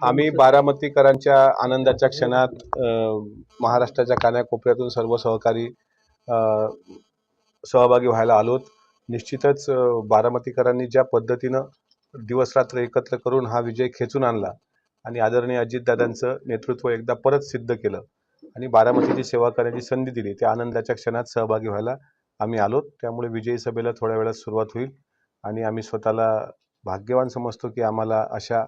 आम्ही बारामतीकरांच्या आनंदाच्या क्षणात महाराष्ट्राच्या कानाकोपऱ्यातून सर्व सहकारी सहभागी व्हायला आलोत. निश्चितच बारामतीकरांनी ज्या पद्धतीनं दिवसरात्र एकत्र करून हा विजय खेचून आणला आणि आदरणीय अजितदादांचं नेतृत्व एकदा परत सिद्ध केलं आणि बारामतीची सेवा करण्याची संधी दिली, त्या आनंदाच्या क्षणात सहभागी व्हायला आम्ही आलोत. त्यामुळे विजयी सभेला थोड्या वेळात सुरुवात होईल आणि आम्ही स्वतःला भाग्यवान समजतो की आम्हाला अशा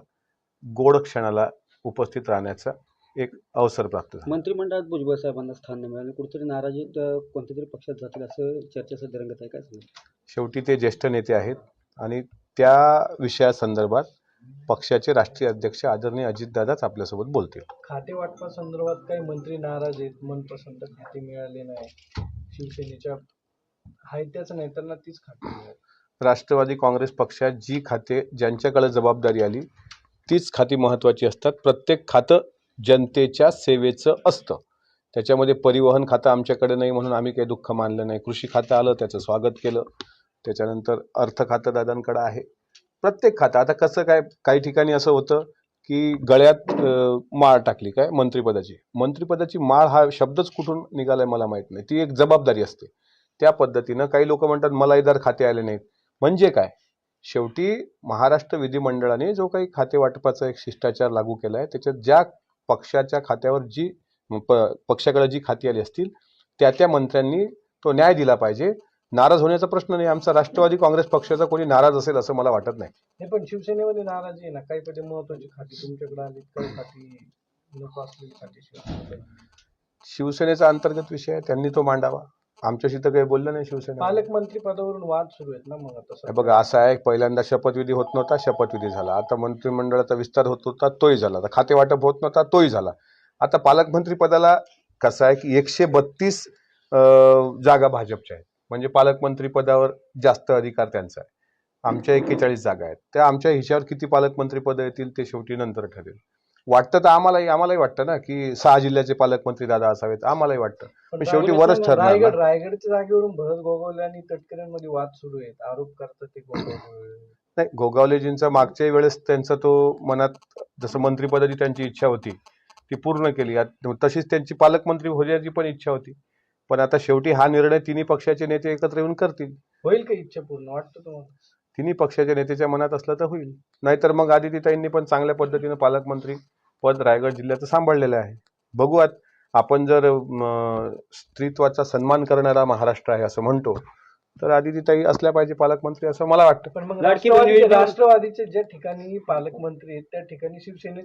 गोड क्षणाला उपस्थित राहण्याचा एक अवसर प्राप्त झाला. मंत्रिमंडळात भुजबळ साहेबांना स्थान नाही मिळालं, कुठेतरी नाराजी कोणत्या तरी पक्षात जातील असं चर्चा सध्या रंगत आहे. काय सांगा? शेवटी ते ज्येष्ठ नेते आहेत आणि त्या विषयासंदर्भात पक्षाचे राष्ट्रीय अध्यक्ष आदरणीय अजितदादाच आपल्यासोबत बोलतील. खाते वाटपासंदर्भात काही मंत्री नाराज आहेत, मनपसंत खाते मिळाले नाही, शिवसेनेच्या हायत्याच नेत्यांना तीच खाते मिळाली. राष्ट्रवादी काँग्रेस पक्षात जी खाते ज्यांच्याकडे जबाबदारी आली तीच खाती महत्त्वाची असतात. प्रत्येक खातं जनतेच्या सेवेचं असतं. त्याच्यामध्ये परिवहन खातं आमच्याकडे नाही म्हणून आम्ही काही दुःख मानलं नाही. कृषी खातं आलं, त्याचं स्वागत केलं. त्याच्यानंतर अर्थ खातं दादांकडे आहे. प्रत्येक खातं आता कसं काय, काही ठिकाणी असं होतं की गळ्यात माळ टाकली काय मंत्रिपदाची माळ हा शब्दच कुठून निघालाय मला माहित नाही. ती एक जबाबदारी असते. त्या पद्धतीनं काही लोक म्हणतात मलाईदार खाते आले नाहीत. म्हणजे काय, शेवटी महाराष्ट्र विधिमंडळाने जो काही खाते वाटपाचा एक शिष्टाचार लागू केला आहे, त्याच्यात ज्या पक्षाच्या खात्यावर जी पक्षाकडे जी खाती आली असतील त्या मंत्र्यांनी तो न्याय दिला पाहिजे. नाराज होण्याचा प्रश्न नाही. आमचा राष्ट्रवादी काँग्रेस पक्षाचा कोणी नाराज असेल असं मला वाटत नाही. हे पण शिवसेनेमध्ये नाराजी आहे ना, काही पटे महत्वाची खाती तुमच्याकडे आली, काही खाती नको असलेली खाती. शिवसेनेचा अंतर्गत विषय आहे, त्यांनी तो मांडावा. आमच्याशी तर काही बोललं नाही शिवसेना. पालकमंत्री पदावरून वाद सुरू आहेत ना. मग आता बघा असं आहे, पहिल्यांदा शपथविधी होत नव्हता, शपथविधी झाला. आता मंत्रिमंडळाचा विस्तार होत होता, तोही झाला. आता खाते वाटप होत नव्हता, तोही झाला. आता पालकमंत्री पदाला कसं आहे की 132 जागा भाजपच्या आहेत, म्हणजे पालकमंत्री पदावर जास्त अधिकार त्यांचा आहे. आमच्या 41 जागा आहेत. त्या आमच्या हिच्यावर किती पालकमंत्री पद येतील ते शेवटी नंतर ठरेल. वाटतं तर आम्हालाही वाटतं ना की 6 जिल्ह्याचे पालकमंत्री दादा असावेत, आम्हालाही वाटतं. पण शेवटी वरच ठरणार. रायगडच्या जागेवरून भरत गोगावले आणि तटकरेंमध्ये वाद सुरू आहेत, आरोप करतात ते नाही. गोगावलेजींचा मागच्या वेळेस त्यांचा तो मनात जसं मंत्रिपदाची त्यांची इच्छा होती ती पूर्ण केली. तशीच त्यांची पालकमंत्री होण्याची पण इच्छा होती. पण आता शेवटी हा निर्णय तिन्ही पक्षाचे नेते एकत्र येऊन करतील. होईल का इच्छा पूर्ण, वाटतं तुम्हाला? तिन्ही पक्षाच्या नेत्याच्या मनात असलं तर होईल, नाहीतर मग आदितीताईंनी पण चांगल्या पद्धतीनं पालकमंत्री पद रायगड जिल्ह्याचं सांभाळलेलं आहे. बघूयात. आपण जर स्त्रीत्वाचा सन्मान करणारा महाराष्ट्र आहे असं म्हणतो तर आदितीताई असल्या पाहिजे पालकमंत्री असं मला वाटतं. पण मग राष्ट्रवादीचे ज्या ठिकाणी पालकमंत्री आहेत त्या ठिकाणी शिवसेने